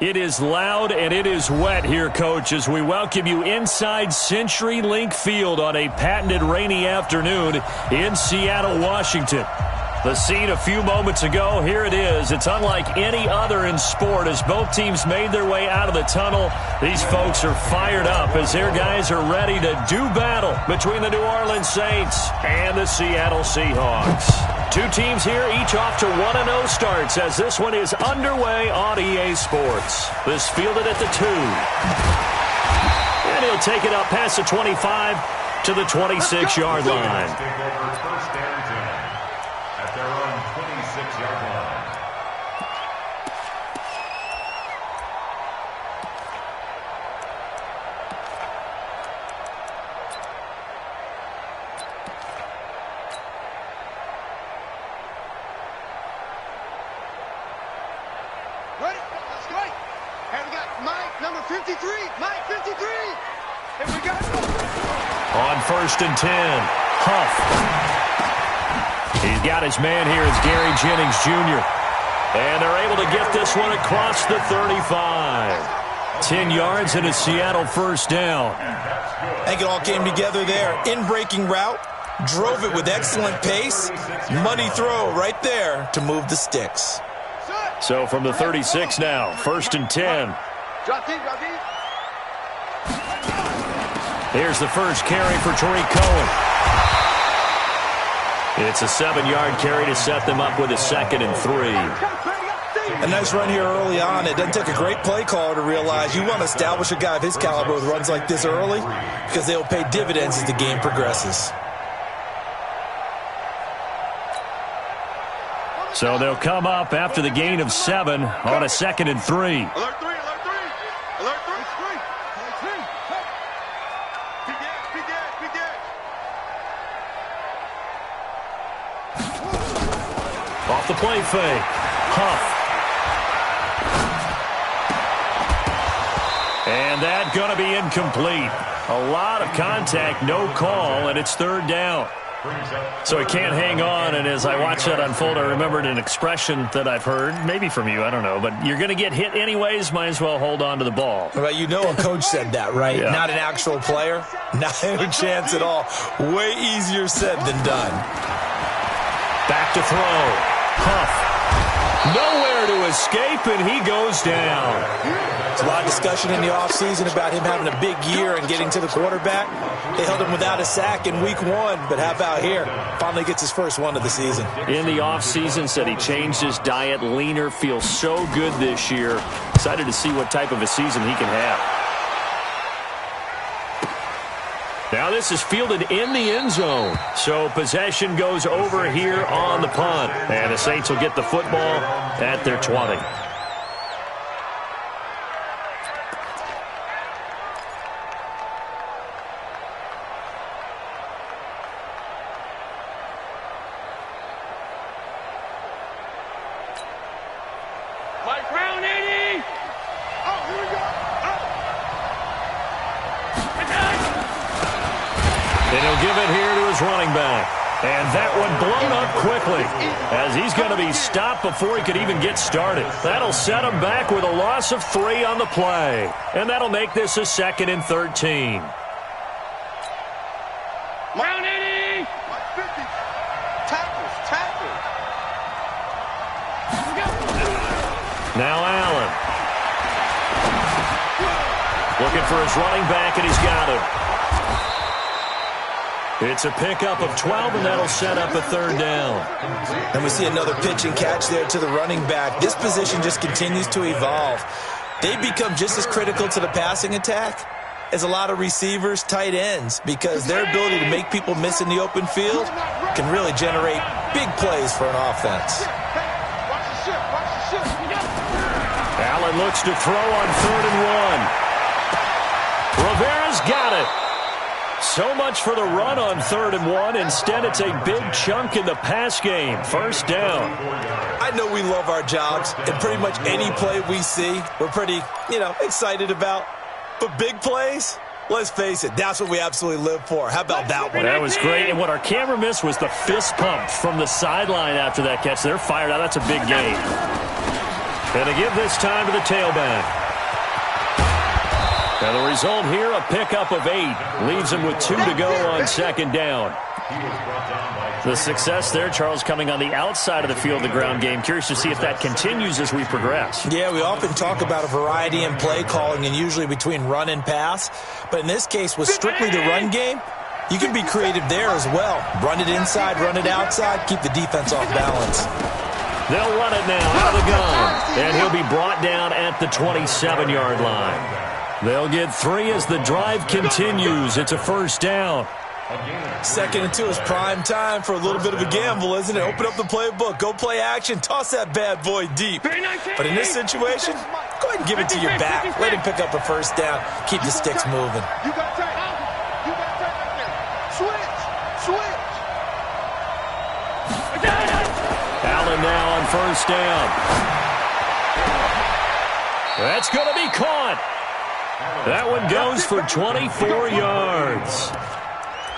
It is loud and it is wet here, Coach, as we welcome you inside CenturyLink Field on a patented rainy afternoon in Seattle, Washington. The scene a few moments ago, here it is. It's unlike any other in sport as both teams made their way out of the tunnel. These folks are fired up as their guys are ready to do battle between the New Orleans Saints and the Seattle Seahawks. Two teams here, each off to 1-0 starts as this one is underway on EA Sports. This fielded at the 2. And he'll take it up past the 25 to the 26-yard line. On 1st and 10, Huff. He's got his man here. It's Gary Jennings Jr. And they're able to get this one across the 35. 10 yards and a Seattle first down. I think it all came together there. In-breaking route, drove it with excellent pace. Money throw right there to move the sticks. So from the 36 now, 1st and 10. Here's the first carry for Tariq Cohen. It's a 7-yard carry to set them up with a 2nd and 3. A nice run here early on. It doesn't take a great play caller to realize you want to establish a guy of his caliber with runs like this early because they'll pay dividends as the game progresses. So they'll come up after the gain of 7 on a 2nd and 3. Off the play fake. Huff. And that's going to be incomplete. A lot of contact, no call, and it's 3rd down. So he can't hang on, and as I watched that unfold, I remembered an expression that I've heard, maybe from you, I don't know, but you're going to get hit anyways, might as well hold on to the ball. Well, you know a coach said that, right? Yeah. Not an actual player. Not a chance at all. Way easier said than done. Back to throw. Huff. Nowhere to escape, and he goes down. There's a lot of discussion in the offseason about him having a big year and getting to the quarterback. They held him without a sack in week 1, but how about here? Finally gets his first one of the season. In the offseason, said he changed his diet, leaner, feels so good this year. Excited to see what type of a season he can have. Now this is fielded in the end zone. So possession goes over here on the punt. And the Saints will get the football at their 20. And he'll give it here to his running back. And that one blown up quickly as he's going to be stopped before he could even get started. That'll set him back with a loss of 3 on the play. And that'll make this a 2nd and 13. Brown 80. 50. Tackles. Now Allen. Looking for his running back, and he's got him. It's a pickup of 12, and that'll set up a 3rd down. And we see another pitch and catch there to the running back. This position just continues to evolve. They become just as critical to the passing attack as a lot of receivers, tight ends, because their ability to make people miss in the open field can really generate big plays for an offense. Allen looks to throw on 3rd and 1. Rivera's got it. So much for the run on 3rd and 1. Instead, it's a big chunk in the pass game. 1st down. I know we love our jobs, and pretty much any play we see, we're pretty, excited about. But big plays, let's face it, that's what we absolutely live for. How about that one? That was great. And what our camera missed was the fist pump from the sideline after that catch. They're fired out. That's a big game. And to give this time to the tailback. And the result here, a pickup of 8. Leaves him with 2 to go on second down. The success there, Charles, coming on the outside of the field, the ground game. Curious to see if that continues as we progress. Yeah, we often talk about a variety in play calling and usually between run and pass. But in this case, with strictly the run game, you can be creative there as well. Run it inside, run it outside, keep the defense off balance. They'll run it now out of the gun. And he'll be brought down at the 27-yard line. They'll get 3 as the drive continues. It's a first down. 2nd and 2 is prime time for a little bit of a gamble, isn't it? Open up the playbook, go play action, toss that bad boy deep. But in this situation, go ahead and give it to your back. Let him pick up a first down. Keep the sticks moving. You got tight. You got tight right there. Switch. Allen now on first down. That's going to be caught. That one goes for 24 yards.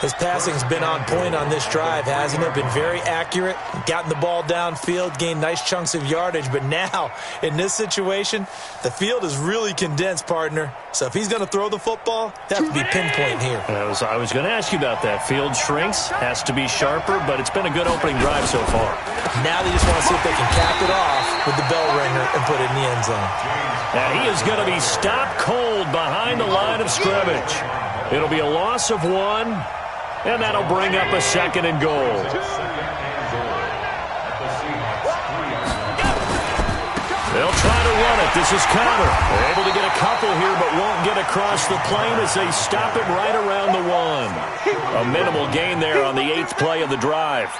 His passing's been on point on this drive, hasn't it? Been very accurate, gotten the ball downfield, gained nice chunks of yardage. But now, in this situation, the field is really condensed, partner. So if he's going to throw the football, that has to be pinpoint here. I was going to ask you about that. Field shrinks, has to be sharper, but it's been a good opening drive so far. Now they just want to see if they can cap it off with the bell ringer and put it in the end zone. And he is going to be stopped cold behind the line of scrimmage. It'll be a loss of 1. And that'll bring up a 2nd and goal. They'll try to run it. This is Connor. They're able to get a couple here, but won't get across the plane as they stop it right around the 1. A minimal gain there on the 8th play of the drive.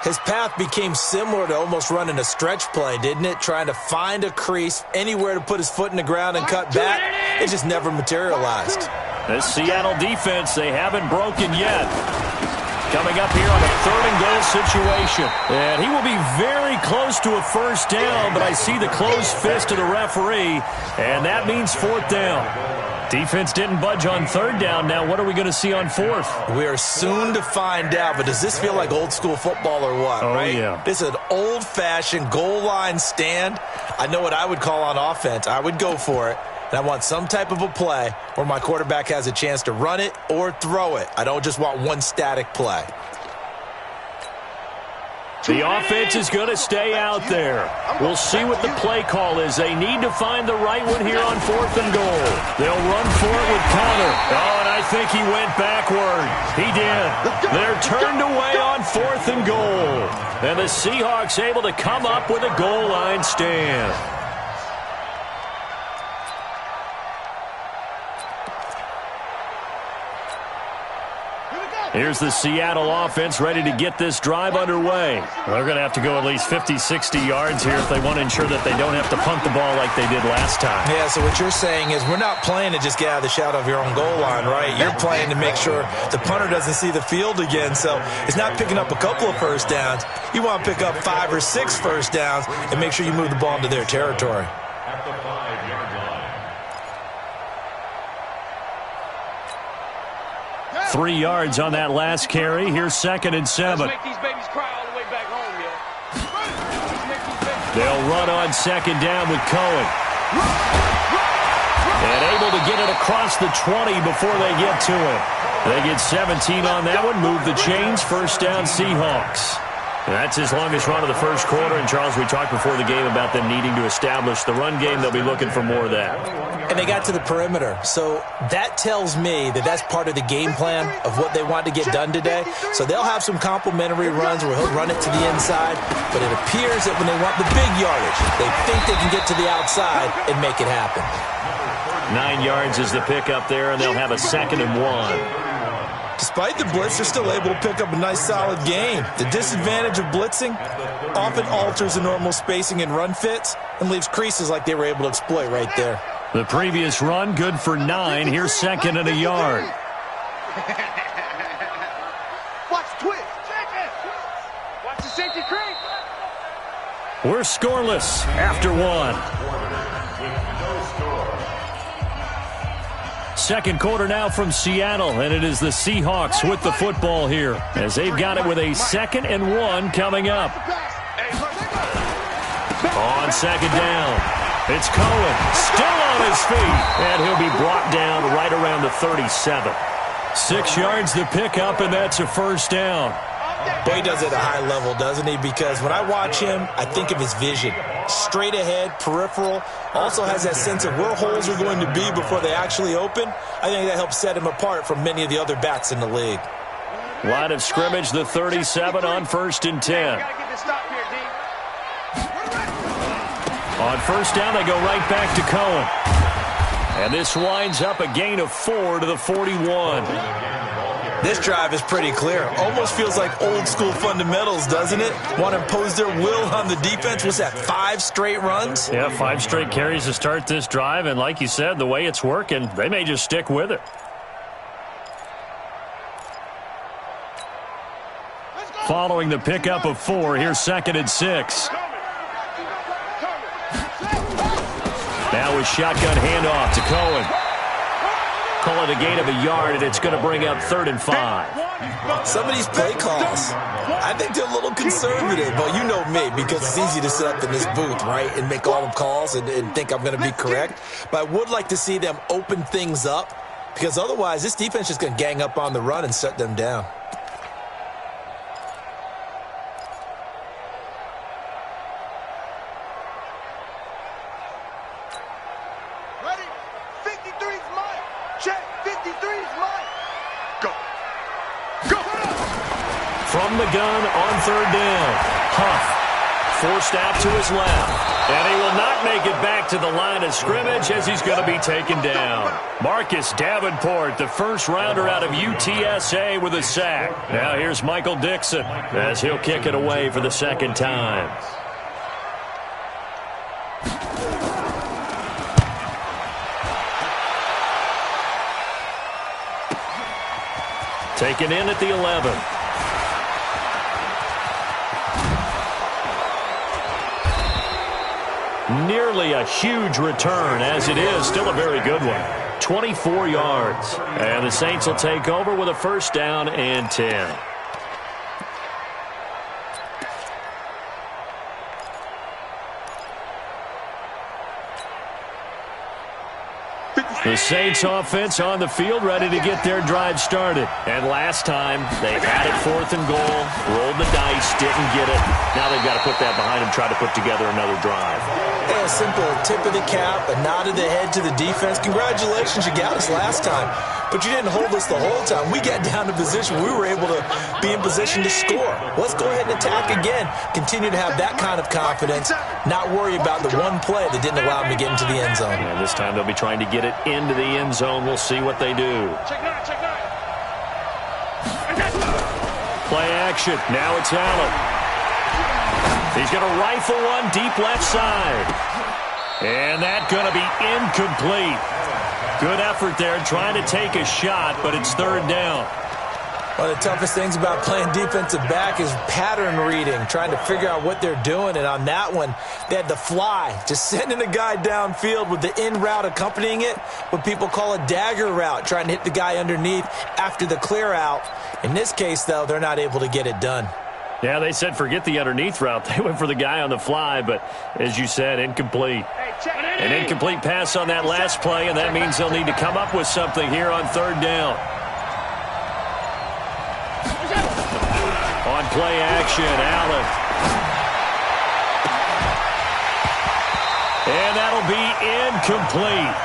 His path became similar to almost running a stretch play, didn't it? Trying to find a crease, anywhere to put his foot in the ground and cut back. It just never materialized. The Seattle defense, they haven't broken yet. Coming up here on a 3rd and goal situation. And he will be very close to a first down, but I see the closed fist of the referee, and that means 4th down. Defense didn't budge on 3rd down. Now what are we going to see on 4th? We are soon to find out, but does this feel like old school football or what, right? Yeah. This is an old-fashioned goal line stand. I know what I would call on offense. I would go for it. And I want some type of a play where my quarterback has a chance to run it or throw it. I don't just want one static play. The offense is going to stay out there. We'll see what the play call is. They need to find the right one here on 4th and goal. They'll run for it with Connor. Oh, and I think he went backward. He did. They're turned away on 4th and goal. And the Seahawks able to come up with a goal line stand. Here's the Seattle offense ready to get this drive underway. They're going to have to go at least 50, 60 yards here if they want to ensure that they don't have to punt the ball like they did last time. Yeah, so what you're saying is we're not playing to just get out of the shadow of your own goal line, right? You're playing to make sure the punter doesn't see the field again. So it's not picking up a couple of first downs. You want to pick up 5 or 6 first downs and make sure you move the ball into their territory. 3 yards on that last carry. Here's 2nd and 7. Make these babies cry all the way back home, They'll run on 2nd down with Cohen. And able to get it across the 20 before they get to it. They get 17 on that one. Move the chains. First down, Seahawks. And that's his longest run of the first quarter. And, Charles, we talked before the game about them needing to establish the run game. They'll be looking for more of that. And they got to the perimeter. So that tells me that that's part of the game plan of what they want to get done today. So they'll have some complimentary runs where he'll run it to the inside. But it appears that when they want the big yardage, they think they can get to the outside and make it happen. 9 yards is the pickup there, and they'll have a 2nd and 1. Despite the blitz, they're still able to pick up a nice, solid gain. The disadvantage of blitzing often alters the normal spacing and run fits and leaves creases like they were able to exploit right there. The previous run, good for 9. Here's 2nd and a yard. Watch twitch. Watch the safety creep. We're scoreless after 1. Second quarter now from Seattle, and it is the Seahawks with the football here as they've got it with a 2nd and 1 coming up. On second down, it's Cohen, still on his feet, and he'll be brought down right around the 37. 6 yards the pickup, and that's a first down. Boy, he does it at a high level, doesn't he? Because when I watch him, I think of his vision. Straight ahead, peripheral, also has that sense of where holes are going to be before they actually open. I think that helps set him apart from many of the other backs in the league. Line of scrimmage, the 37 on 1st and 10. On first down, they go right back to Cohen. And this winds up a gain of 4 to the 41. This drive is pretty clear. Almost feels like old school fundamentals, doesn't it? Want to impose their will on the defense. What's that, 5 straight runs? Yeah, 5 straight carries to start this drive. And like you said, the way it's working, they may just stick with it. Following the pickup of 4, here's 2nd and 6. Now a shotgun handoff to Cohen. Call it a gain of a yard, and it's going to bring up 3rd and 5. Some of these play calls, I think they're a little conservative. Well, you know me, because it's easy to sit up in this booth, right, and make all the calls and think I'm going to be correct. But I would like to see them open things up, because otherwise this defense is going to gang up on the run and shut them down. From the gun on 3rd down. Huff forced out to his left. And he will not make it back to the line of scrimmage as he's going to be taken down. Marcus Davenport, the first rounder out of UTSA, with a sack. Now here's Michael Dixon as he'll kick it away for the 2nd time. Taken in at the 11. Nearly a huge return, as it is still a very good one. 24 yards. And the Saints will take over with a 1st down and 10. The Saints offense on the field, ready to get their drive started. And last time, they had it 4th and goal, rolled the dice, didn't get it. Now they've got to put that behind them, try to put together another drive. Hey, a simple tip of the cap, a nod of the head to the defense. Congratulations, you got us last time. But you didn't hold us the whole time. We got down to position. We were able to be in position to score. Let's go ahead and attack again. Continue to have that kind of confidence. Not worry about the one play that didn't allow them to get into the end zone. And this time they'll be trying to get it into the end zone. We'll see what they do. Play action. Now it's Allen. He's going to rifle one deep left side. And that's going to be incomplete. Good effort there trying to take a shot, but it's 3rd down. One of the toughest things about playing defensive back is pattern reading, trying to figure out what they're doing. And on that one, they had the fly, just sending a guy downfield with the in route accompanying it, what people call a dagger route, trying to hit the guy underneath after the clear out. In this case, though, they're not able to get it done. Yeah, they said forget the underneath route. They went for the guy on the fly, but as you said, incomplete. An incomplete pass on that last play, and that means they'll need to come up with something here on 3rd down. On play action, Allen. And that'll be incomplete.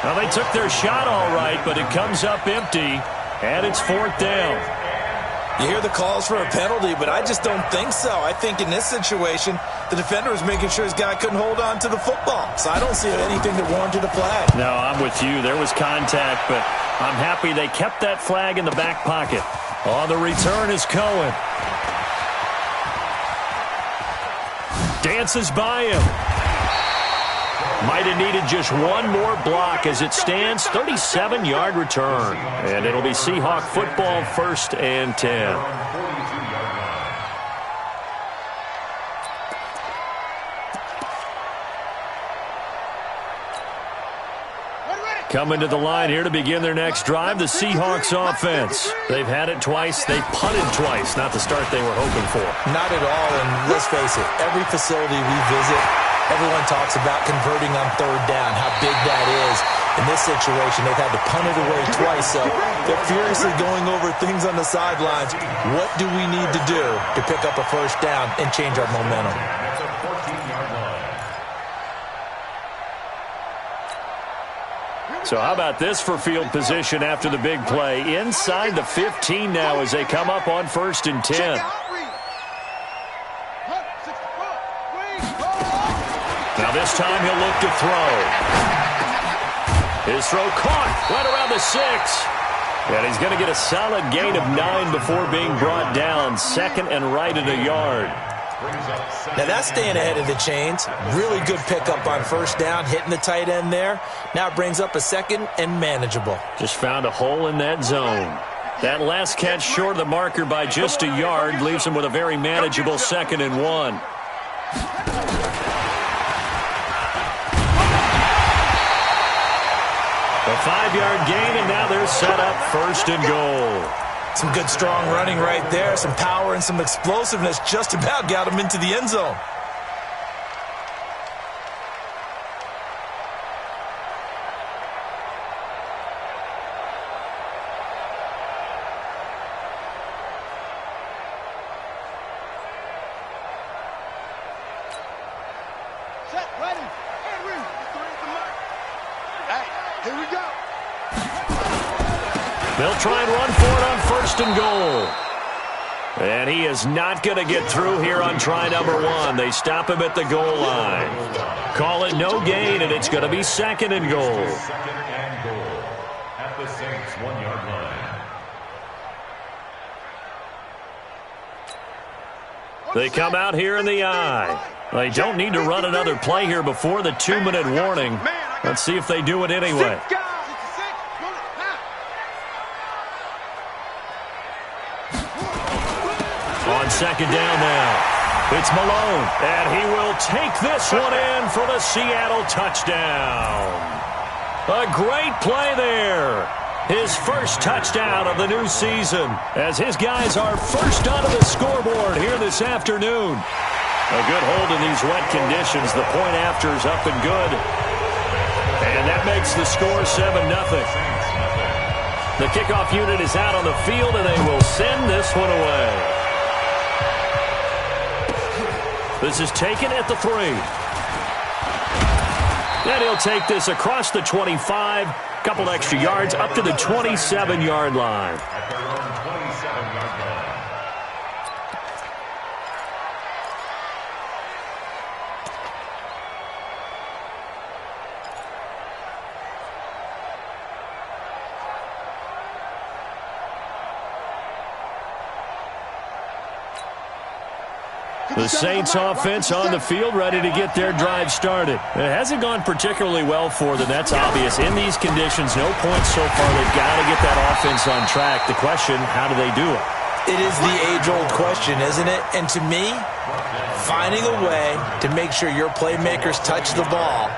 Now, they took their shot all right, but it comes up empty, and it's 4th down. You hear the calls for a penalty, but I just don't think so. I think in this situation, the defender was making sure his guy couldn't hold on to the football. So I don't see anything that warranted a flag. No, I'm with you. There was contact, but I'm happy they kept that flag in the back pocket. On the return is Cohen. Dances by him. Might have needed just one more block as it stands. 37-yard return. And it'll be Seahawk football, 1st and 10. Coming to the line here to begin their next drive, the Seahawks offense. They've had it twice. They punted twice. Not the start they were hoping for. Not at all, and let's face it, every facility we visit, everyone talks about converting on third down, how big that is. In this situation, they've had to punt it away twice, so they're furiously going over things on the sidelines. What do we need to do to pick up a first down and change our momentum? So how about this for field position after the big play? Inside the 15 now as they come up on 1st and 10. Now this time he'll look to throw. His throw caught right around the 6. And he's going to get a solid gain of 9 before being brought down. 2nd and right at a yard. Now that's staying ahead of the chains. Really good pickup on first down, hitting the tight end there. Now it brings up a 2nd and manageable. Just found a hole in that zone. That last catch short of the marker by just a yard leaves him with a very manageable 2nd and 1. A 5-yard gain, and now they're set up 1st and goal. Some good, strong running right there. Some power and some explosiveness just about got him into the end zone. Set, ready. Hey, here we go. They'll try and run for it on 1st and goal. And he is not going to get through here on try number 1. They stop him at the goal line. Call it no gain, and it's going to be 2nd and goal. 2nd and goal at the Saints' 1-yard line. They come out here in the eye. They don't need to run another play here before the 2-minute warning. Let's see if they do it anyway. On 2nd down now, it's Malone, and he will take this one in for the Seattle touchdown. A great play there. His first touchdown of the new season as his guys are first onto the scoreboard here this afternoon. A good hold in these wet conditions. The point after is up and good. And that makes the score 7-0. The kickoff unit is out on the field, and they will send this one away. This is taken at the 3. And he'll take this across the 25. Couple extra yards up to the 27-yard line. At their own 27-yard line. The Saints offense on the field, ready to get their drive started. It hasn't gone particularly well for them. That's obvious. In these conditions, no points so far. They've got to get that offense on track. The question, how do they do it? It is the age-old question, isn't it? And to me, finding a way to make sure your playmakers touch the ball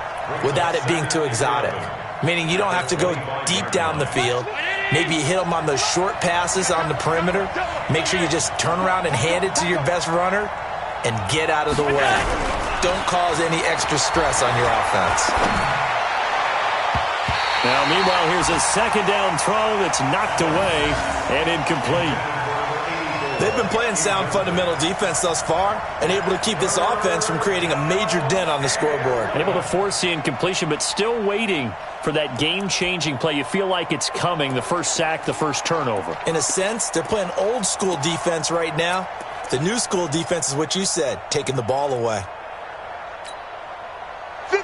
without it being too exotic. Meaning you don't have to go deep down the field. Maybe you hit them on those short passes on the perimeter. Make sure you just turn around and hand it to your best runner and get out of the way. Don't cause any extra stress on your offense. Now, meanwhile, here's a 2nd down throw that's knocked away and incomplete. They've been playing sound fundamental defense thus far and able to keep this offense from creating a major dent on the scoreboard. Able to force the incompletion, but still waiting for that game-changing play. You feel like it's coming, the first sack, the first turnover. In a sense, they're playing old-school defense right now. The new school defense is what you said, taking the ball away.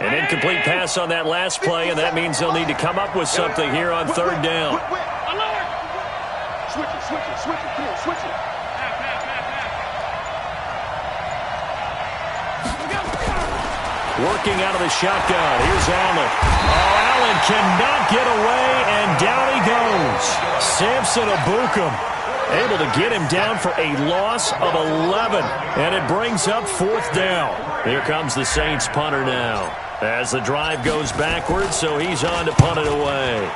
An incomplete pass on that last play, and that means they'll need to come up with something here on 3rd down. Switch it, come on, switch it. Working out of the shotgun. Here's Allen. Oh, Allen cannot get away, and down he goes. Samson Ebukam able to get him down for a loss of 11, and it brings up 4th down. Here comes the Saints punter now. As the drive goes backwards, so he's on to punt it away.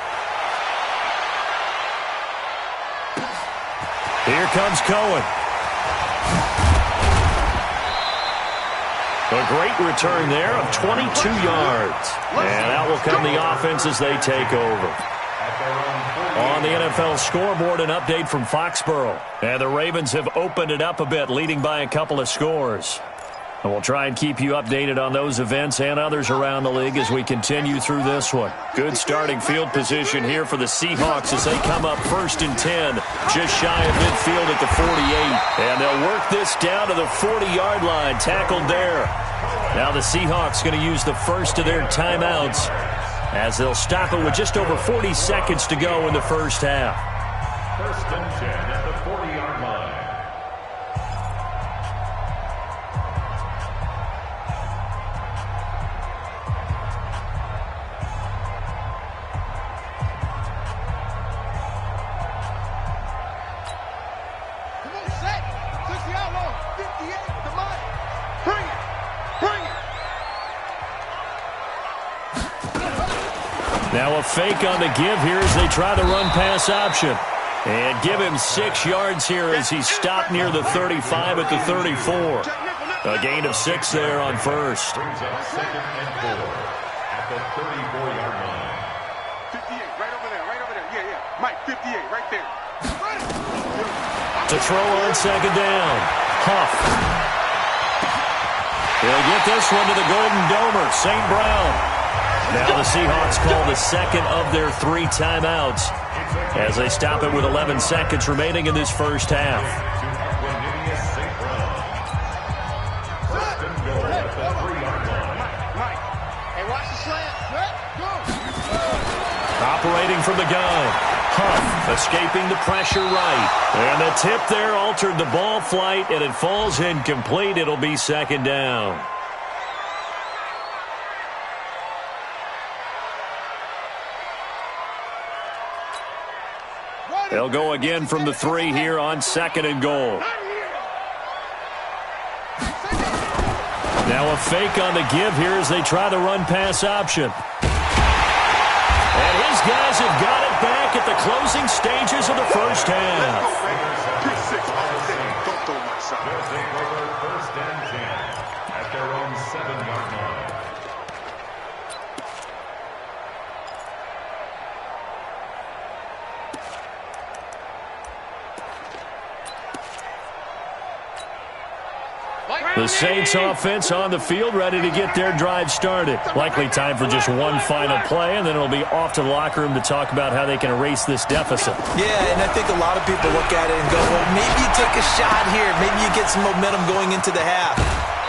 Here comes Cohen. A great return there of 22 yards. And out will come the offense as they take over. On the NFL scoreboard, an update from Foxborough. And the Ravens have opened it up a bit, leading by a couple of scores. And we'll try and keep you updated on those events and others around the league as we continue through this one. Good starting field position here for the Seahawks as they come up 1st and 10, just shy of midfield at the 48. And they'll work this down to the 40-yard line, tackled there. Now the Seahawks going to use the first of their timeouts as they'll stop it with just over 40 seconds to go in the first half. 1st and 10 at the 40-yard line. Now a fake on the give here as they try the run-pass option. And give him 6 yards here as he's stopped near the 35 at the 34. A gain of 6 there on first. Brings up 2nd and 4 at the 34-yard line. 58, right over there. Yeah. Mike, 58, right there. To throw on 2nd down. Huff. He'll get this one to the Golden Domer, St. Brown. Now the Seahawks call the second of their 3 timeouts as they stop it with 11 seconds remaining in this first half. Operating from the gun. Huff escaping the pressure right. And the tip there altered the ball flight, and it falls incomplete. It'll be 2nd down. They'll go again from the 3 here on 2nd and goal. Now a fake on the give here as they try the run-pass option. And his guys have got it back at the closing stages of the first half. They'll take over 1st and 10 at their own 7-yard line. The Saints offense on the field, ready to get their drive started. Likely time for just one final play, and then it'll be off to the locker room to talk about how they can erase this deficit. Yeah, and I think a lot of people look at it and go, well, maybe you take a shot here. Maybe you get some momentum going into the half.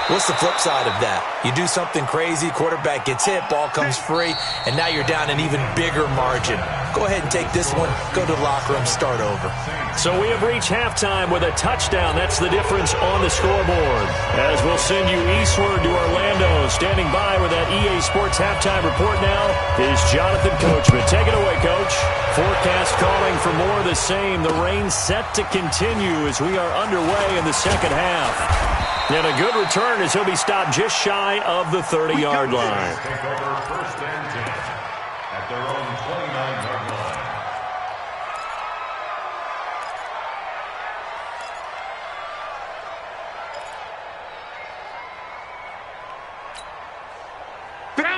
What's the flip side of that? You do something crazy, quarterback gets hit, ball comes free, and now you're down an even bigger margin. Go ahead and take this one, go to the locker room, start over. So we have reached halftime with a touchdown. That's the difference on the scoreboard. As we'll send you eastward to Orlando. Standing by with that EA Sports halftime report now is Jonathan Coachman. Take it away, Coach. Forecast calling for more of the same. The rain set to continue as we are underway in the second half. And a good return as he'll be stopped just shy of the 30-yard line. Take over 1st and 10 at their own 29-yard line.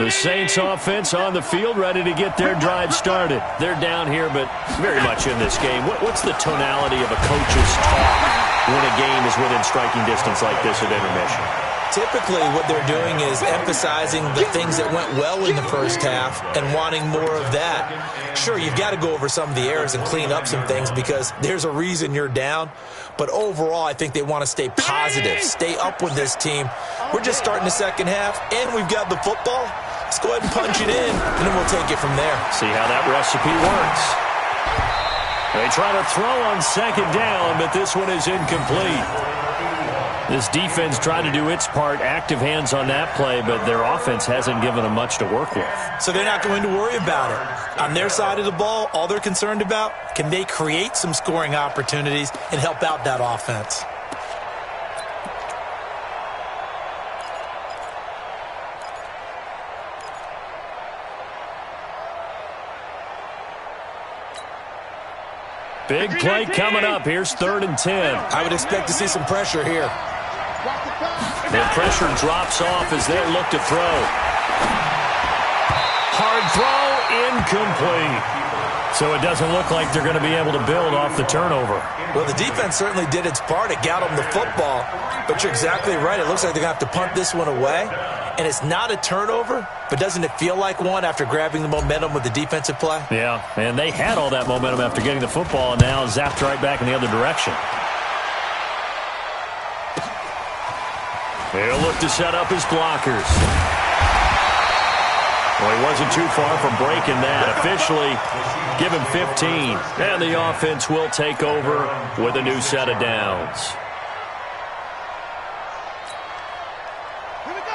The Saints offense on the field, ready to get their drive started. They're down here, but very much in this game. What's the tonality of a coach's talk when a game is within striking distance like this at intermission? Typically, what they're doing is emphasizing the things that went well in the first half and wanting more of that. Sure, you've got to go over some of the errors and clean up some things because there's a reason you're down. But overall, I think they want to stay positive, stay up with this team. We're just starting the second half, and we've got the football. Let's go ahead and punch it in, and then we'll take it from there. See how that recipe works. They try to throw on 2nd down, but this one is incomplete. This defense tried to do its part, active hands on that play, but their offense hasn't given them much to work with. So they're not going to worry about it. On their side of the ball, all they're concerned about, can they create some scoring opportunities and help out that offense? Big play coming up. Here's 3rd and 10. I would expect to see some pressure here. The pressure drops off as they look to throw. Hard throw, incomplete. So it doesn't look like they're going to be able to build off the turnover. Well, the defense certainly did its part. It got them the football. But you're exactly right. It looks like they're going to have to punt this one away. And it's not a turnover, but doesn't it feel like one after grabbing the momentum with the defensive play? Yeah, and they had all that momentum after getting the football and now zapped right back in the other direction. He'll look to set up his blockers. Well, he wasn't too far from breaking that. Officially, give him 15. And the offense will take over with a new set of downs.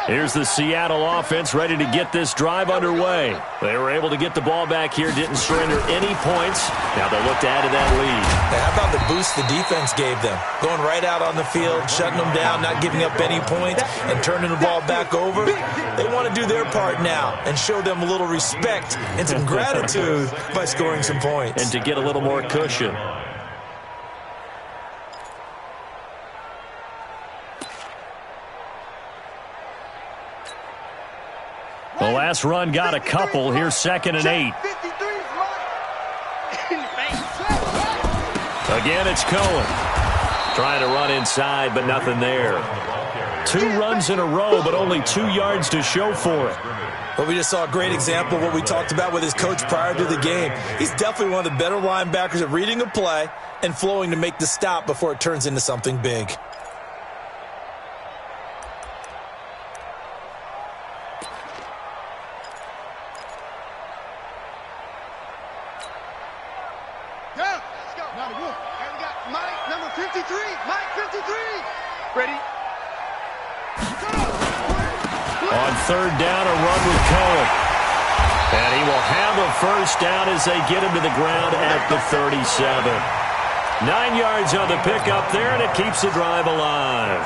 Here's the Seattle offense ready to get this drive underway. They were able to get the ball back here, didn't surrender any points. Now they'll look to add to that lead. Hey, how about the boost the defense gave them? Going right out on the field, shutting them down, not giving up any points, and turning the ball back over. They want to do their part now and show them a little respect and some gratitude by scoring some points. And to get a little more cushion. The last run got a couple. Here's 2nd and 8. Again, it's Cohen. Trying to run inside, but nothing there. 2 runs in a row, but only 2 yards to show for it. Well, we just saw a great example of what we talked about with his coach prior to the game. He's definitely one of the better linebackers at reading a play and flowing to make the stop before it turns into something big. Ready? On 3rd down, a run with Cohen. And he will have a first down as they get him to the ground at the 37. 9 yards on the pickup there, and it keeps the drive alive.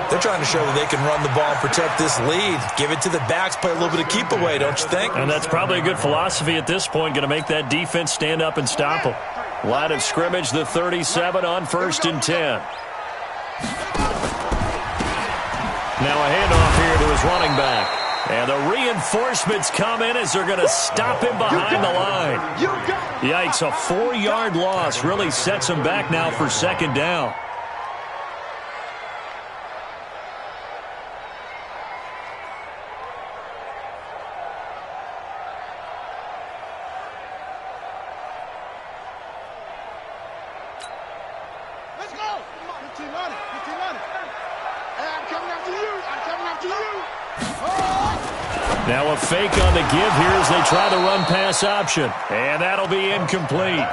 They're trying to show that they can run the ball and protect this lead. Give it to the backs, play a little bit of keep away, don't you think? And that's probably a good philosophy at this point, going to make that defense stand up and stop them. Line of scrimmage, the 37 on 1st and 10. Now a handoff here to his running back. And the reinforcements come in as they're going to stop him behind the line. Yikes, a 4-yard loss really sets him back now for 2nd down. Let's go! 15 on it. 15 on it. Hey, I'm coming after you. I'm coming after you. Now a fake on the give here as they try the run-pass option. And that'll be incomplete.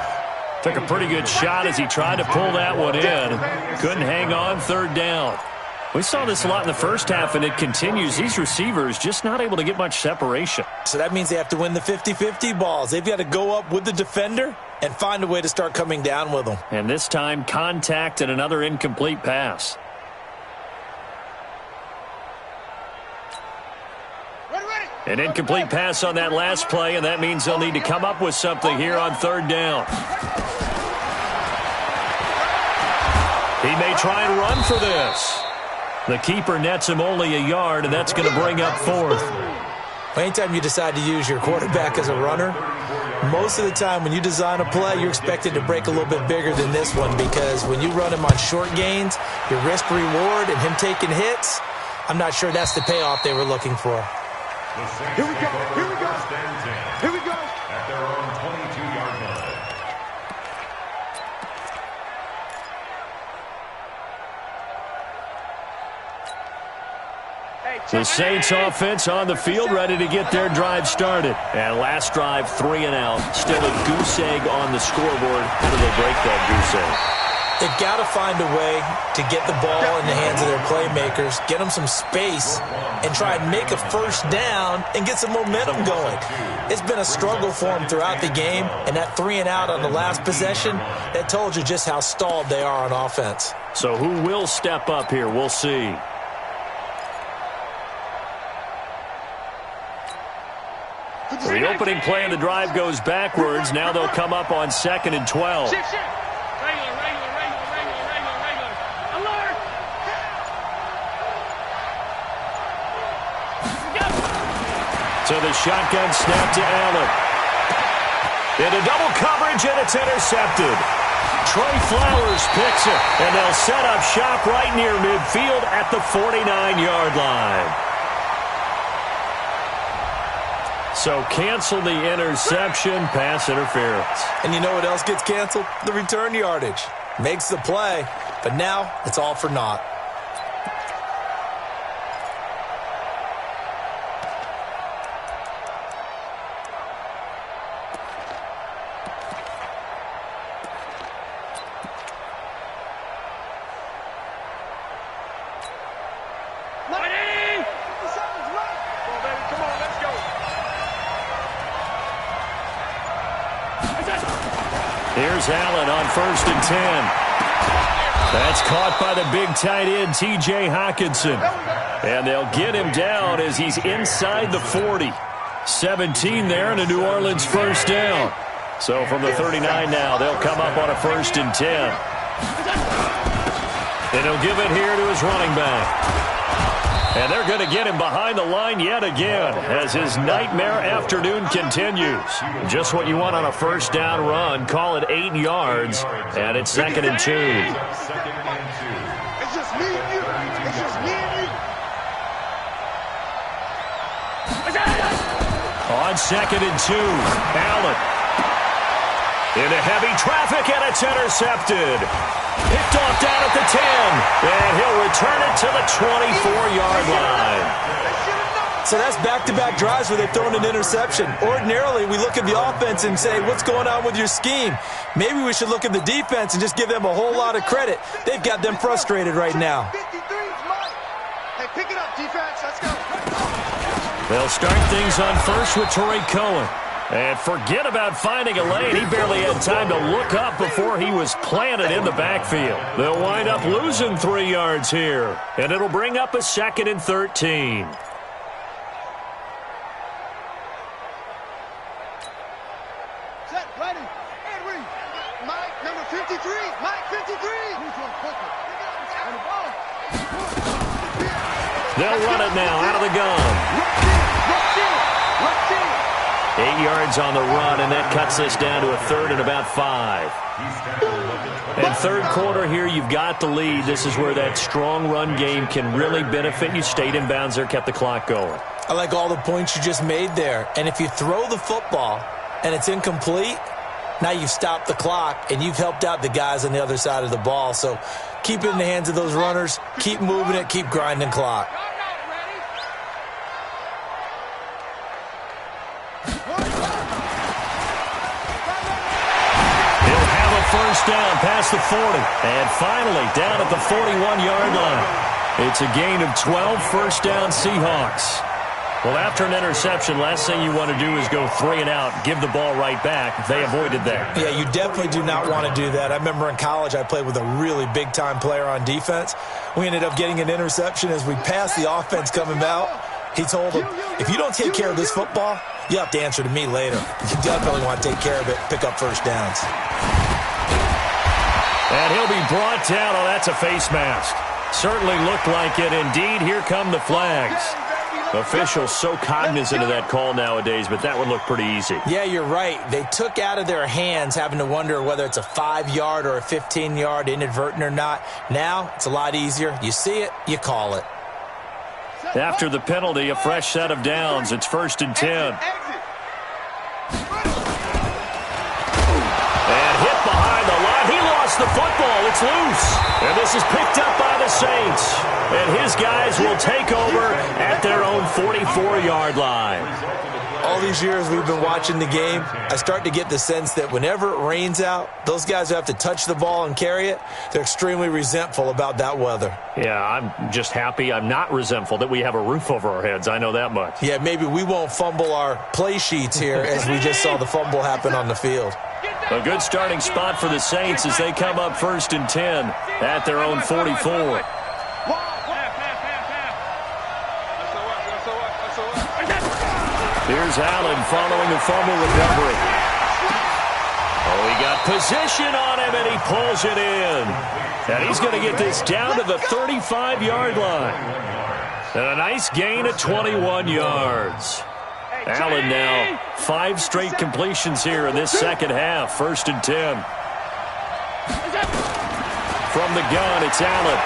Took a pretty good shot as he tried to pull that one in. Couldn't hang on, 3rd down. We saw this a lot in the first half, and it continues. These receivers just not able to get much separation. So that means they have to win the 50-50 balls. They've got to go up with the defender and find a way to start coming down with them. And this time, contact and another incomplete pass. An incomplete pass on that last play, and that means they'll need to come up with something here on 3rd down. He may try and run for this. The keeper nets him only a yard, and that's going to bring up 4th. Anytime you decide to use your quarterback as a runner, most of the time when you design a play, you're expected to break a little bit bigger than this one, because when you run him on short gains, your risk-reward and him taking hits, I'm not sure that's the payoff they were looking for. Here we go. Here we go. Here we go. At their own 22-yard line. The Saints offense on the field ready to get their drive started. And last drive, 3 and out. Still a goose egg on the scoreboard. How do they break that goose egg? They've got to find a way to get the ball in the hands of their playmakers, get them some space, and try and make a first down and get some momentum going. It's been a struggle for them throughout the game, and that 3 and out on the last possession, that told you just how stalled they are on offense. So who will step up here? We'll see. Shift, The opening play of the drive goes backwards. Now they'll come up on 2nd and 12. shift. So the shotgun snap to Allen. Into double coverage, and it's intercepted. Trey Flowers picks it, and they'll set up shop right near midfield at the 49-yard line. So cancel the interception, pass interference. And you know what else gets canceled? The return yardage. Makes the play, but now it's all for naught. Here's Allen on 1st and 10. That's caught by the big tight end, T.J. Hockenson. And they'll get him down as he's inside the 40. 17 there and a New Orleans first down. So from the 39 now, they'll come up on a 1st and 10. And he'll give it here to his running back. And they're going to get him behind the line yet again as his nightmare afternoon continues. Just what you want on a first down run. Call it 8 yards, and it's 2nd and 2. It's just me and you. It's just me and you. On 2nd and 2, Allen. Into heavy traffic, and it's intercepted. Picked off down at the 10, and he'll return it to the 24-yard line. So that's back-to-back drives where they've thrown an interception. Ordinarily, we look at the offense and say, what's going on with your scheme? Maybe we should look at the defense and just give them a whole lot of credit. They've got them frustrated right now. Hey, pick it up, defense. Let's go. They'll start things on first with Torrey Cohen. And forget about finding a lane. He barely had time to look up before he was planted in the backfield. They'll wind up losing 3 yards here. And it'll bring up a 2nd and 13. Set, ready, and read. Mike, number 53. Mike, 53. They'll run it now out of the gun. 8 yards on the run, and that cuts this down to a 3rd and about 5. And third quarter here, you've got the lead. This is where that strong run game can really benefit you. Stayed in bounds there, kept the clock going. I like all the points you just made there. And if you throw the football and it's incomplete, now you've stopped the clock and you've helped out the guys on the other side of the ball. So keep it in the hands of those runners. Keep moving it. Keep grinding clock. First down past the 40. And finally down at the 41-yard line. It's a gain of 12, first down Seahawks. Well, after an interception, last thing you want to do is go 3 and out, give the ball right back. They avoided that. Yeah, you definitely do not want to do that. I remember in college I played with a really big-time player on defense. We ended up getting an interception as we passed the offense coming out. He told him, if you don't take care of this football, you have to answer to me later. You definitely want to take care of it, pick up first downs. And he'll be brought down. Oh, that's a face mask. Certainly looked like it. Indeed, here come the flags. Officials so cognizant of that call nowadays, but that would look pretty easy. Yeah, you're right. They took out of their hands having to wonder whether it's a 5-yard or a 15-yard, inadvertent or not. Now, it's a lot easier. You see it, you call it. After the penalty, a fresh set of downs. It's 1st and 10. And hit behind the line. He lost the football. It's loose. And this is picked up by the Saints. And his guys will take over at their own 44-yard line. All these years we've been watching the game, I start to get the sense that whenever it rains out, those guys who have to touch the ball and carry it, they're extremely resentful about that weather. Yeah, I'm just happy I'm not resentful that we have a roof over our heads. I know that much. Yeah, maybe we won't fumble our play sheets here as we just saw the fumble happen on the field. A good starting spot for the Saints as they come up 1st and 10 at their own 44. Here's Allen following a fumble recovery. Oh, he got position on him, and he pulls it in. And he's going to get this down to the 35-yard line. And a nice gain of 21 yards. Allen now 5 straight completions here in this second half. 1st and 10. From the gun, it's Allen.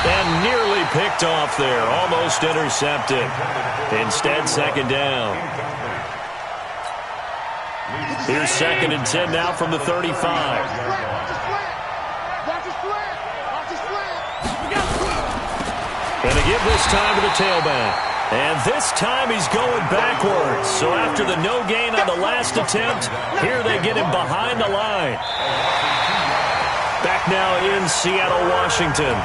And nearly picked off there. Almost intercepted. Instead, 2nd down. Here's 2nd and 10 now from the 35. And they give this time to the tailback. And this time he's going backwards. So after the no gain on the last attempt, here they get him behind the line. Back now in Seattle, Washington.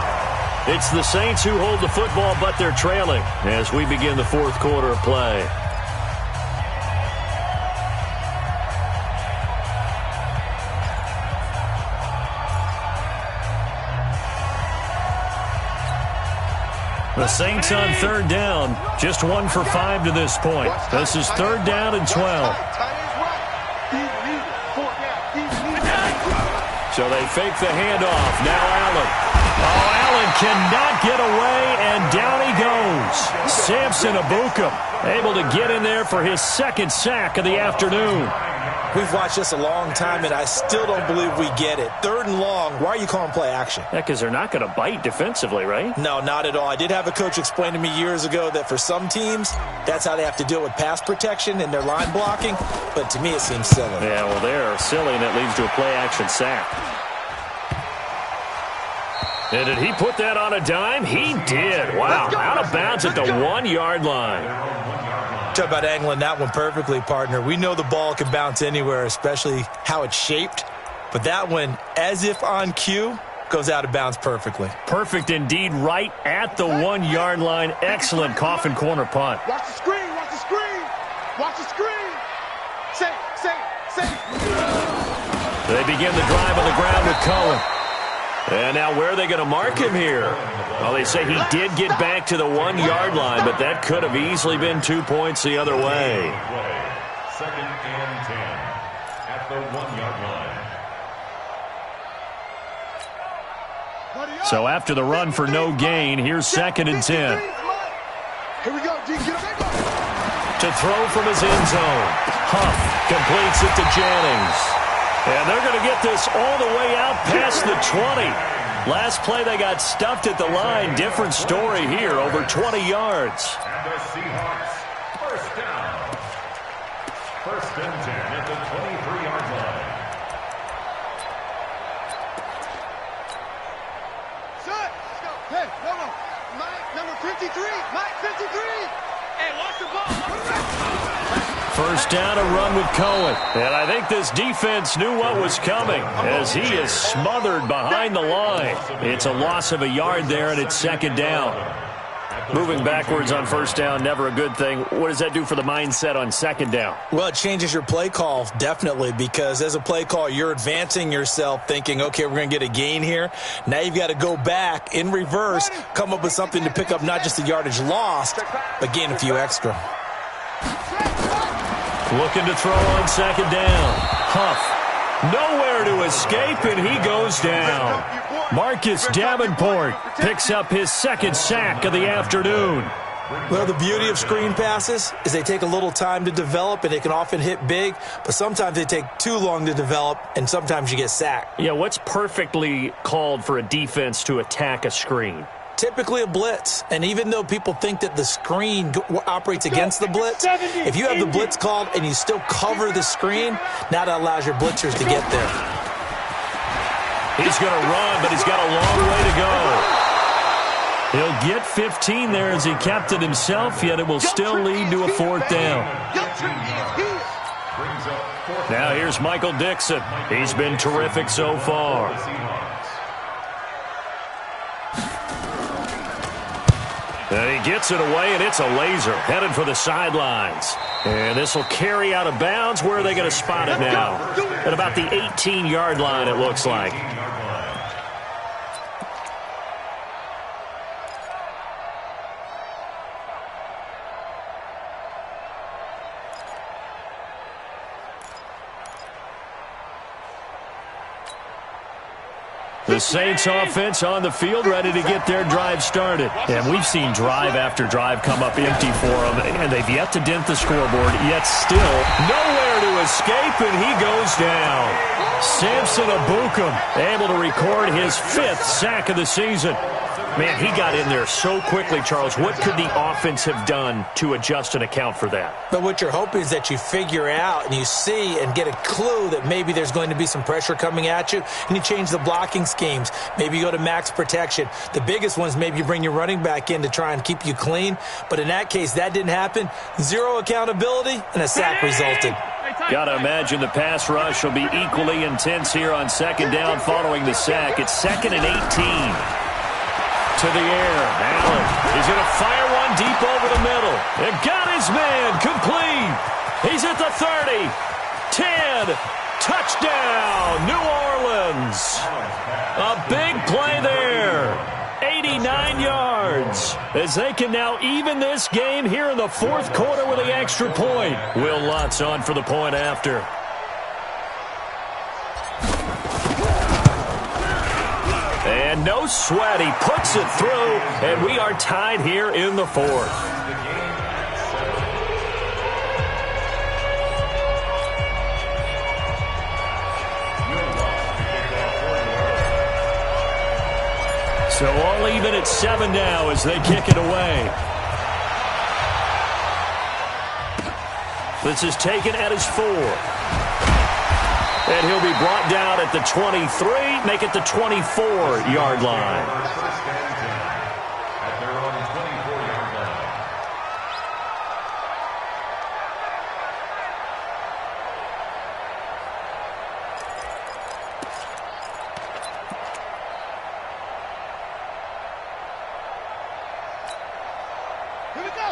It's the Saints who hold the football, but they're trailing as we begin the 4th quarter of play. The Saints on 3rd down, just 1 for 5 to this point. This is 3rd down and 12. So they fake the handoff. Now Allen. Oh, Allen cannot get away, and down he goes. Samson Abuka able to get in there for his 2nd sack of the afternoon. We've watched this a long time, and I still don't believe we get it. 3rd and long. Why are you calling play action? Yeah, because they're not going to bite defensively, right? No, not at all. I did have a coach explain to me years ago that for some teams, that's how they have to deal with pass protection and their line blocking. But to me, it seems silly. Yeah, well, they're silly, and it leads to a play action sack. And did he put that on a dime? He did. Wow, out of bounds at the 1-yard line. Talk about angling that one perfectly, partner. We know the ball can bounce anywhere, especially how it's shaped. But that one, as if on cue, goes out of bounds perfectly. Perfect indeed, right at the 1-yard line. Excellent coffin corner punt. Watch the screen, watch the screen, watch the screen. Say. They begin the drive on the ground with Cohen. And now where are they going to mark him here? Well, they say he did get back to the 1-yard line, but that could have easily been 2 points the other way. 2nd and 10 at the 1-yard line. So after the run for no gain, here's 2nd and 10. Here we go, G. Get him. To throw from his end zone. Huff completes it to Jennings. And they're going to get this all the way out past the 20. Last play, they got stuffed at the line. Different story here, over 20 yards. And the Seahawks, 1st down. 1st and 10 at the 23-yard line. Son, let's go. Hey, hold on. Mike, number 53. Mike, 53. Hey, watch the ball. 1st down, a run with Cohen. And I think this defense knew what was coming as he is smothered behind the line. It's a loss of a yard there, and it's 2nd down. Moving backwards on 1st down, never a good thing. What does that do for the mindset on 2nd down? Well, it changes your play call, definitely, because as a play call, you're advancing yourself thinking, okay, we're going to get a gain here. Now you've got to go back in reverse, come up with something to pick up not just the yardage lost, but gain a few extra. Looking to throw on 2nd down. Huff. Nowhere to escape, and he goes down. Marcus Davenport picks up his 2nd sack of the afternoon. Well, the beauty of screen passes is they take a little time to develop, and they can often hit big, but sometimes they take too long to develop, and sometimes you get sacked. Yeah, what's perfectly called for a defense to attack a screen? Typically a blitz, and even though people think that the screen operates against the blitz, if you have the blitz called and you still cover the screen, now that allows your blitzers to get there. He's going to run, but he's got a long way to go. He'll get 15 there as he kept it himself, yet it will still lead to a 4th down. Now here's Michael Dixon. He's been terrific so far. And he gets it away, and it's a laser headed for the sidelines. And this will carry out of bounds. Where are they going to spot it now? At about the 18-yard line, it looks like. The Saints offense on the field, ready to get their drive started. And we've seen drive after drive come up empty for them, and they've yet to dent the scoreboard, yet still nowhere to escape, and he goes down. Samson Abukum able to record his 5th sack of the season. Man, he got in there so quickly, Charles. What could the offense have done to adjust and account for that? But what you're hoping is that you figure out and you see and get a clue that maybe there's going to be some pressure coming at you, and you change the blocking schemes. Maybe you go to max protection. The biggest ones, maybe you bring your running back in to try and keep you clean. But in that case, that didn't happen. 0 accountability, and a sack resulted. Got to imagine the pass rush will be equally intense here on 2nd down following the sack. It's 2nd and 18. To the air. Allen is going to fire one deep over the middle. It got his man complete. He's at the 30. 10. Touchdown, New Orleans. A big play there. 89 yards. As they can now even this game here in the 4th quarter with the extra point. Will Lutz on for the point after. And no sweat, he puts it through, and we are tied here in the 4th. So all even at 7 now as they kick it away. This is taken at his 4. And he'll be brought down at the 23, make it the 24-yard line. At their own 24-yard line.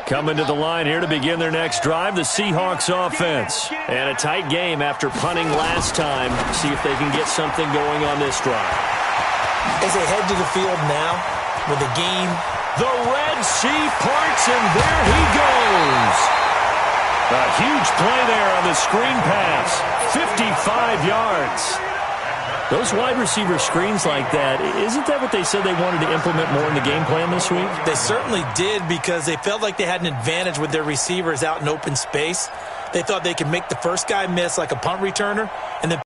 Coming to the line here to begin their next drive, the Seahawks offense. And a tight game after punting last time. See if they can get something going on this drive. As they head to the field now with the game. The Red Sea parts, and there he goes. A huge play there on the screen pass. 55 yards. Those wide receiver screens like that, isn't that what they said they wanted to implement more in the game plan this week? They certainly did, because they felt like they had an advantage with their receivers out in open space. They thought they could make the first guy miss like a punt returner and then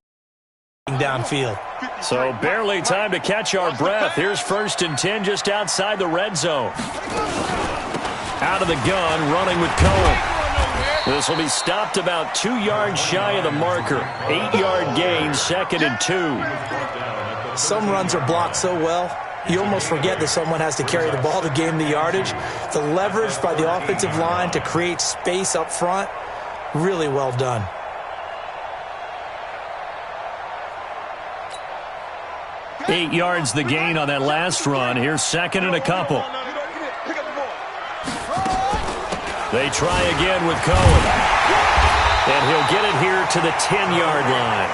downfield. So barely time to catch our breath. Here's 1st and 10 just outside the red zone. Out of the gun, running with Cohen. This will be stopped about 2 yards shy of the marker. 8-yard gain, 2nd and 2. Some runs are blocked so well, you almost forget that someone has to carry the ball to gain the yardage. The leverage by the offensive line to create space up front, really well done. Eight yards the gain on that last run. Here's 2nd and a couple. They try again with Cohen. And he'll get it here to the 10-yard line.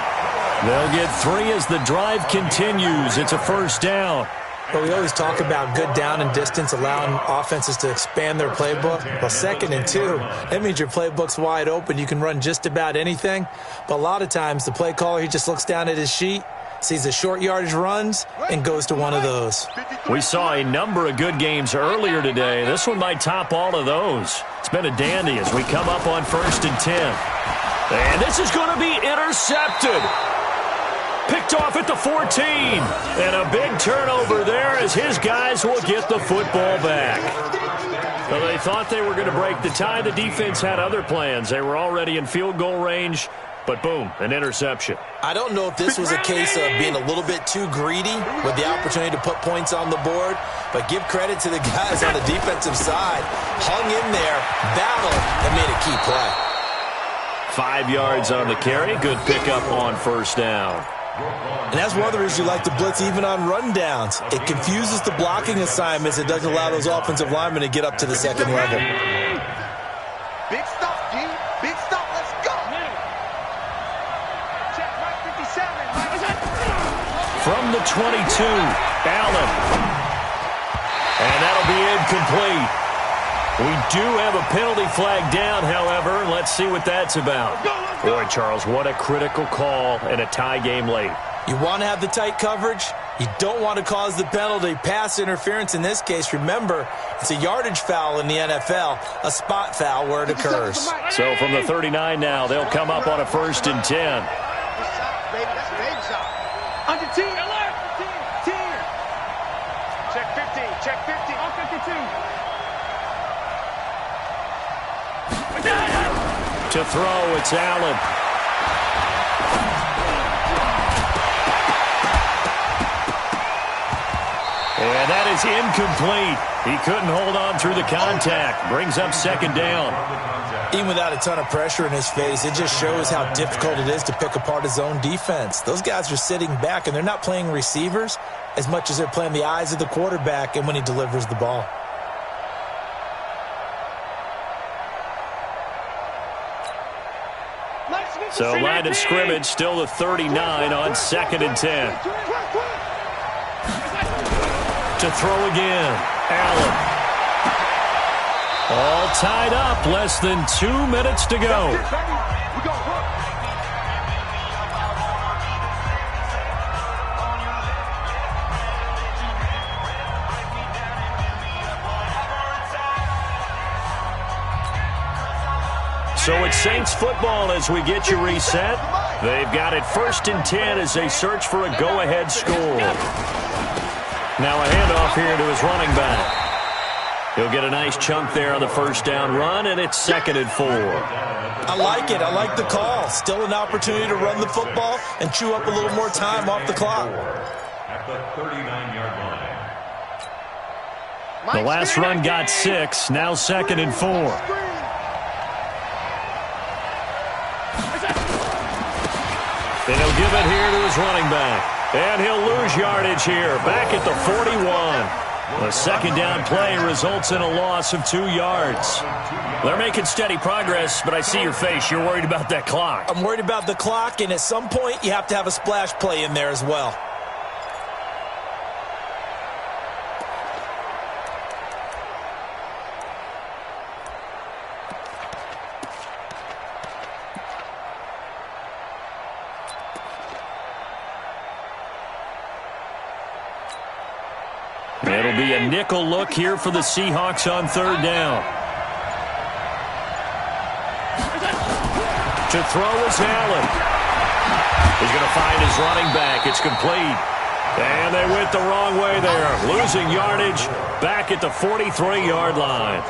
They'll get 3 as the drive continues. It's a 1st down. Well, we always talk about good down and distance, allowing offenses to expand their playbook. Well, 2nd and 2, that means your playbook's wide open. You can run just about anything. But a lot of times, the play caller, he just looks down at his sheet, sees the short yardage runs, and goes to one of those. We saw a number of good games earlier today. This one might top all of those. It's been a dandy as we come up on 1st and 10. And this is going to be intercepted. Picked off at the 14. And a big turnover there as his guys will get the football back. Well, they thought they were going to break the tie. The defense had other plans. They were already in field goal range. But boom, an interception. I don't know if this was a case of being a little bit too greedy with the opportunity to put points on the board, but give credit to the guys on the defensive side. Hung in there, battled, and made a key play. 5 yards on the carry. Good pickup on 1st down. And that's one of the reasons you like to blitz even on rundowns. It confuses the blocking assignments. It doesn't allow those offensive linemen to get up to the 2nd level. Big stop, G. Big stop. Let's go. Check right 57. From the 22, Allen. And that'll be incomplete. We do have a penalty flag down, however. Let's see what that's about. Boy, Charles, what a critical call and a tie game late. You want to have the tight coverage? You don't want to cause the penalty. Pass interference in this case. Remember, it's a yardage foul in the NFL, a spot foul where it occurs. So from the 39 now, they'll come up on a 1st and 10. Under 10. Alert. 10. Check 15. Check 15. On 52. To throw, it's Allen. And that is incomplete. He couldn't hold on through the contact. Brings up 2nd down. Even without a ton of pressure in his face, it just shows how difficult it is to pick apart his own defense. Those guys are sitting back, and they're not playing receivers as much as they're playing the eyes of the quarterback and when he delivers the ball. So line of scrimmage, still the 39 on 2nd and 10. To throw again, Allen. All tied up, less than 2 minutes to go. So it's Saints football as we get you reset. They've got it 1st and 10 as they search for a go-ahead score. Now a handoff here to his running back. He'll get a nice chunk there on the 1st down run, and it's 2nd and 4. I like it. I like the call. Still an opportunity to run the football and chew up a little more time off the clock. At the 39-yard line. The last run got 6, now 2nd and 4. And he'll give it here to his running back. And he'll lose yardage here, back at the 41. The 2nd down play results in a loss of 2 yards. They're making steady progress, but I see your face. You're worried about that clock. I'm worried about the clock, and at some point, you have to have a splash play in there as well. It'll be a nickel look here for the Seahawks on 3rd down. To throw is Allen. He's going to find his running back. It's complete. And they went the wrong way there. Losing yardage back at the 43-yard line.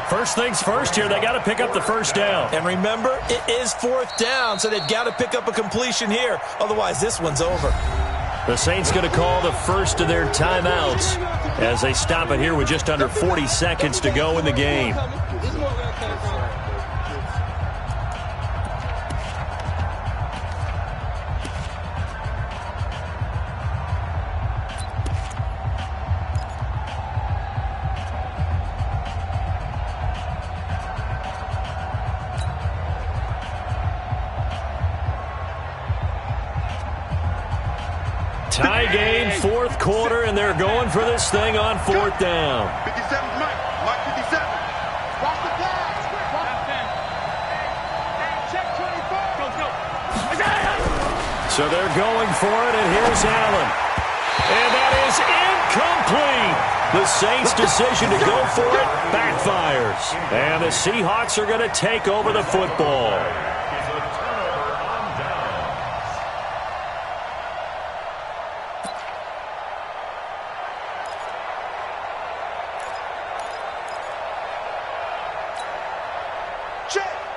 First things first here, they got to pick up the 1st down. And remember, it is 4th down, so they've got to pick up a completion here. Otherwise, this one's over. The Saints going to call the first of their timeouts as they stop it here with just under 40 seconds to go in the game. Tie game, 4th quarter, and they're going for this thing on 4th down. 57, Mike 57. Watch the pass. Check 24. Go. So they're going for it, and here's Allen. And that is incomplete. The Saints' decision to go for it backfires. And the Seahawks are going to take over the football.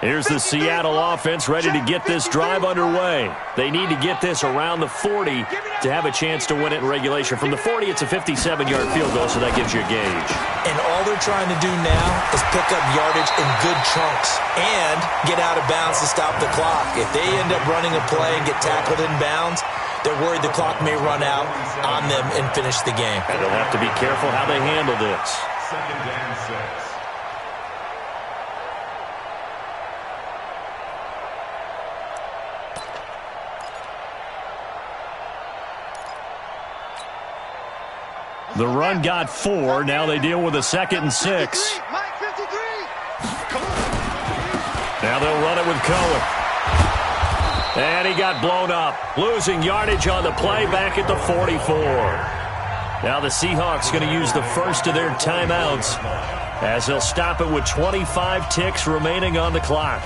Here's the Seattle offense ready to get this drive underway. They need to get this around the 40 to have a chance to win it in regulation. From the 40, it's a 57-yard field goal, so that gives you a gauge. And all they're trying to do now is pick up yardage in good chunks and get out of bounds to stop the clock. If they end up running a play and get tackled in bounds, they're worried the clock may run out on them and finish the game. And they'll have to be careful how they handle this. 2nd and 6. The run got 4. Now they deal with a 2nd and 6. Now they'll run it with Cohen. And he got blown up, losing yardage on the play back at the 44. Now the Seahawks going to use the first of their timeouts as they'll stop it with 25 ticks remaining on the clock.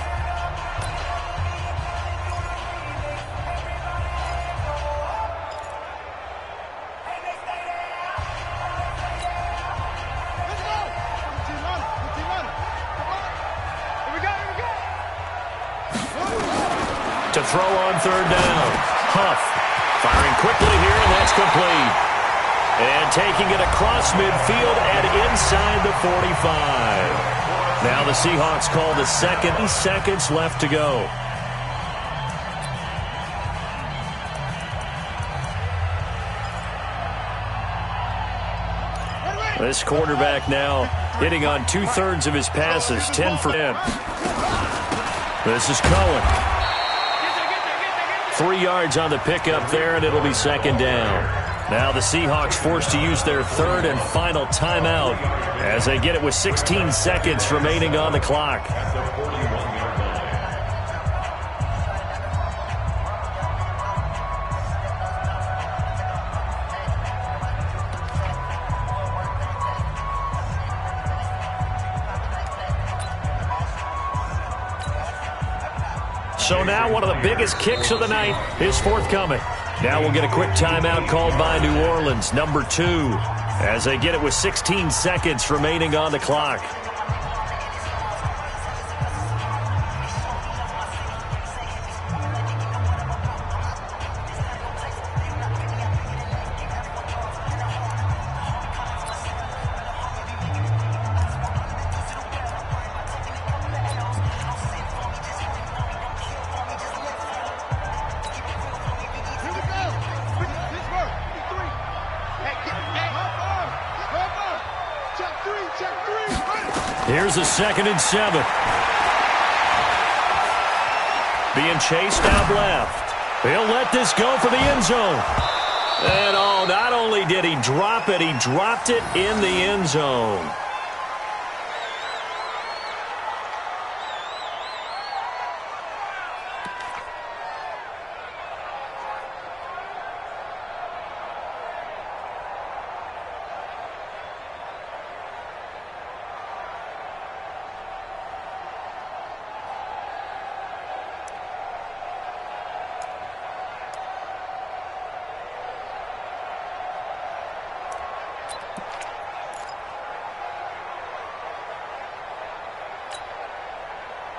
To throw on third down. Huff firing quickly here, and that's complete. And taking it across midfield and inside the 45. Now the Seahawks call the second. Seconds left to go. This quarterback now hitting on 2/3 of his passes, 10 for 10. This is Cohen. 3 yards on the pickup there, and it'll be second down. Now the Seahawks forced to use their third and final timeout as they get it with 16 seconds remaining on the clock. So now one of the biggest kicks of the night is forthcoming. Now we'll get a quick timeout called by New Orleans, number 2, as they get it with 16 seconds remaining on the clock. Here's a 2nd and 7. Being chased out left. He'll let this go for the end zone. And oh, not only did he drop it, he dropped it in the end zone.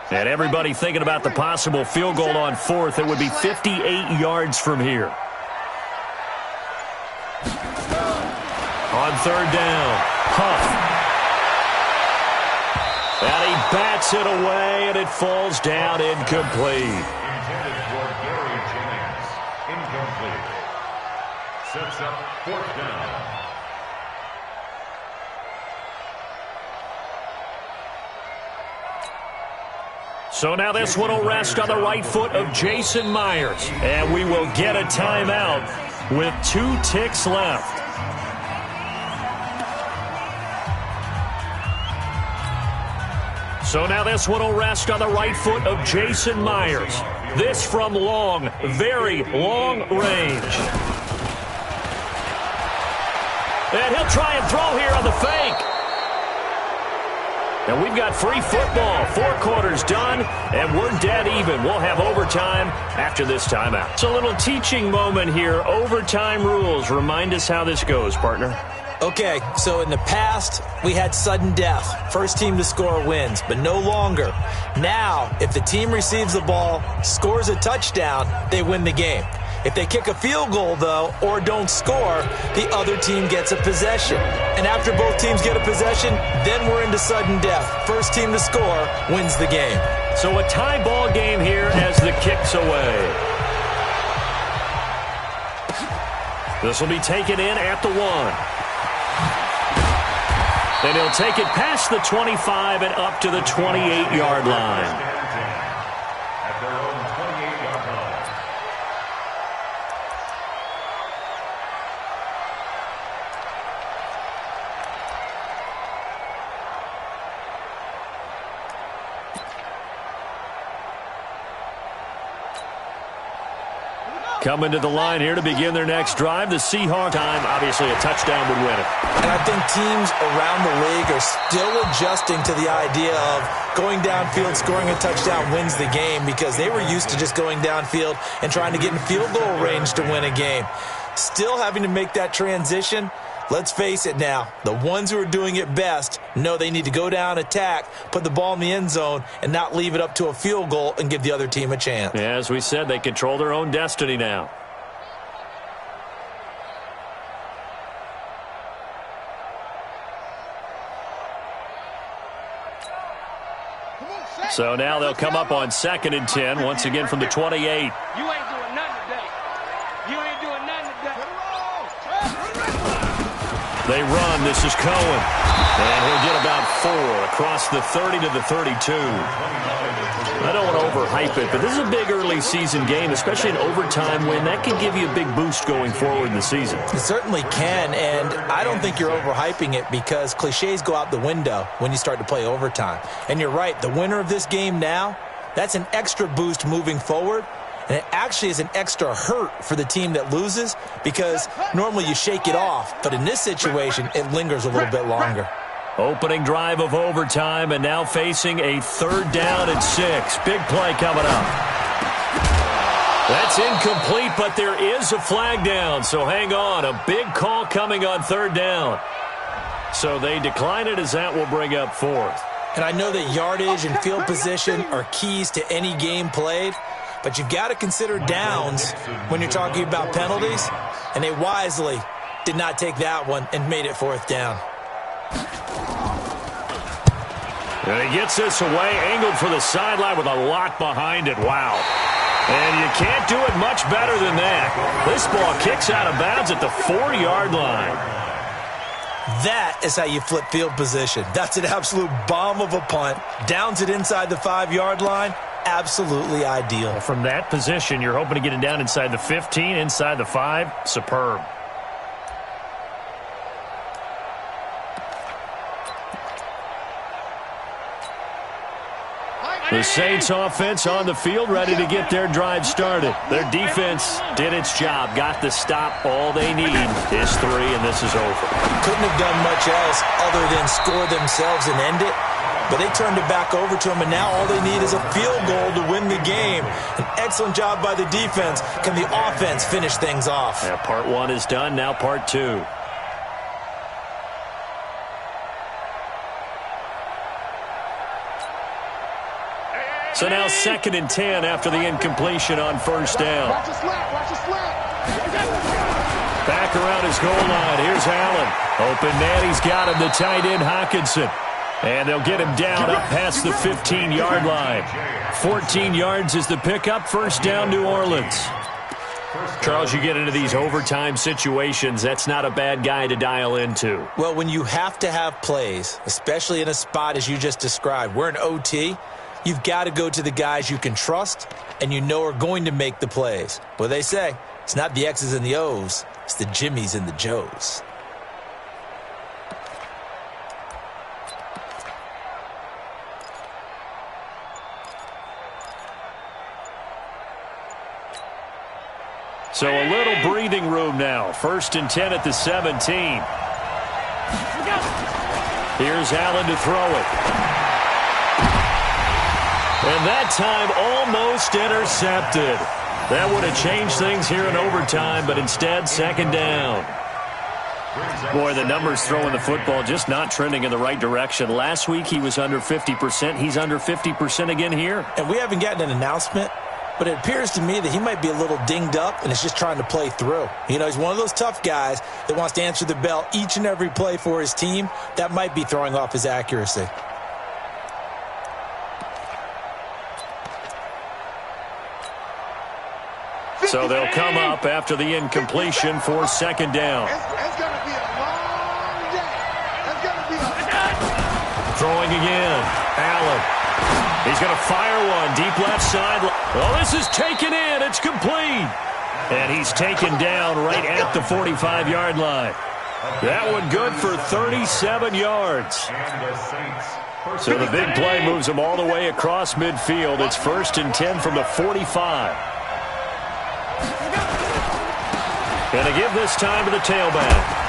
And everybody thinking about the possible field goal on 4th. It would be 58 yards from here. On 3rd down, Huff. And he bats it away, and it falls down incomplete. Intended for Gary Jennings. Incomplete. Sets up 4th down. So now this one will rest on the right foot of Jason Myers. And we will get a timeout with 2 ticks left. So now this one will rest on the right foot of Jason Myers. This from long, very long range. And he'll try and throw here on the fake. And we've got free football. 4 quarters done, and we're dead even. We'll have overtime after this timeout. It's a little teaching moment here. Overtime rules. Remind us how this goes, partner. Okay, so in the past, we had sudden death. First team to score wins, but no longer. Now, if the team receives the ball, scores a touchdown, they win the game. If they kick a field goal, though, or don't score, the other team gets a possession. And after both teams get a possession, then we're into sudden death. First team to score wins the game. So a tie ball game here as the kick's away. This will be taken in at the 1. And he'll take it past the 25 and up to the 28-yard line. At their own 28-yard line. Coming to the line here to begin their next drive. The Seahawks time, obviously a touchdown would win it. And I think teams around the league are still adjusting to the idea of going downfield, scoring a touchdown wins the game, because they were used to just going downfield and trying to get in field goal range to win a game. Still having to make that transition. Let's face it now, the ones who are doing it best know they need to go down, attack, put the ball in the end zone, and not leave it up to a field goal and give the other team a chance. Yeah, as we said, they control their own destiny now. So now they'll come up on 2nd and 10, once again from the 28. You ain't doing nothing today. You ain't doing nothing today. They run. This is Cohen. And he'll get about 4 across the 30 to the 32. I don't want to overhype it, but this is a big early season game, especially an overtime win. That can give you a big boost going forward in the season. It certainly can, and I don't think you're overhyping it, because cliches go out the window when you start to play overtime. And you're right, the winner of this game now, that's an extra boost moving forward. And it actually is an extra hurt for the team that loses, because normally you shake it off. But in this situation, it lingers a little bit longer. Opening drive of overtime, and now facing a 3rd down and 6. Big play coming up. That's incomplete, but there is a flag down. So hang on. A big call coming on 3rd down. So they decline it, as that will bring up 4th. And I know that yardage and field position are keys to any game played, but you've got to consider downs when you're talking about penalties, and they wisely did not take that one and made it 4th down. And he gets this away, angled for the sideline with a lot behind it. Wow. And you can't do it much better than that. This ball kicks out of bounds at the 4-yard line. That is how you flip field position. That's an absolute bomb of a punt. Downs it inside the 5-yard line. Absolutely ideal. From that position, you're hoping to get it down inside the 15, inside the 5. Superb. The Saints offense on the field, ready to get their drive started. Their defense did its job, got the stop. All they need is 3, and this is over. Couldn't have done much else other than score themselves and end it. But they turned it back over to them, and now all they need is a field goal to win the game. An excellent job by the defense. Can the offense finish things off? Yeah, part 1 is done, now part 2. So now 2nd and 10 after the incompletion on 1st down. Watch the slap, watch the slap. Back around his goal line. Here's Allen. Open man, he's got him, the tight end Hockenson. And they'll get him down up past the 15-yard line. 14 yards is the pickup. 1st down, New Orleans. Charles, you get into these overtime situations, that's not a bad guy to dial into. Well, when you have to have plays, especially in a spot as you just described, we're in OT, you've got to go to the guys you can trust and you know are going to make the plays. What they say, it's not the X's and the O's, it's the Jimmys and the Joes. So a little breathing room now. 1st and 10 at the 17. Here's Allen to throw it. And that time almost intercepted. That would have changed things here in overtime, but instead 2nd down. Boy, the numbers throwing the football just not trending in the right direction. Last week he was under 50%. He's under 50% again here. And we haven't gotten an announcement, but it appears to me that he might be a little dinged up and is just trying to play through. You know, he's one of those tough guys that wants to answer the bell each and every play for his team. That might be throwing off his accuracy. So they'll come up after the incompletion for 2nd down. It's going to be a long day. It's going to be a... Throwing again. Allen. He's going to fire one deep left side. Oh, this is taken in. It's complete. And he's taken down right at the 45-yard line. That one good for 37 yards. So the big play moves him all the way across midfield. It's 1st and 10 from the 45. And to give this time to the tailback.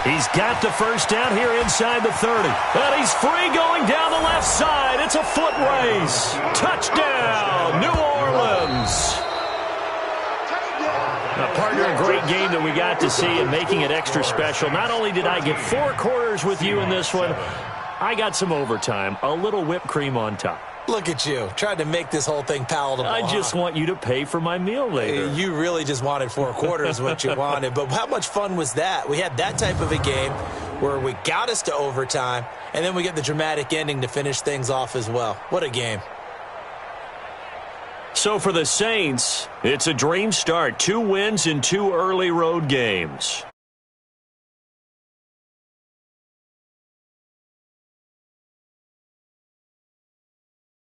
He's got the first down here inside the 30. And he's free going down the left side. It's a foot race. Touchdown, New Orleans. Now, partner, a great game that we got to see and making it extra special. Not only did I get 4 quarters with you in this one, I got some overtime, a little whipped cream on top. Look at you, trying to make this whole thing palatable. I just want you to pay for my meal later. You really just wanted 4 quarters, what you wanted. But how much fun was that? We had that type of a game where we got us to overtime, and then we get the dramatic ending to finish things off as well. What a game. So for the Saints, it's a dream start. 2 wins in 2 early road games.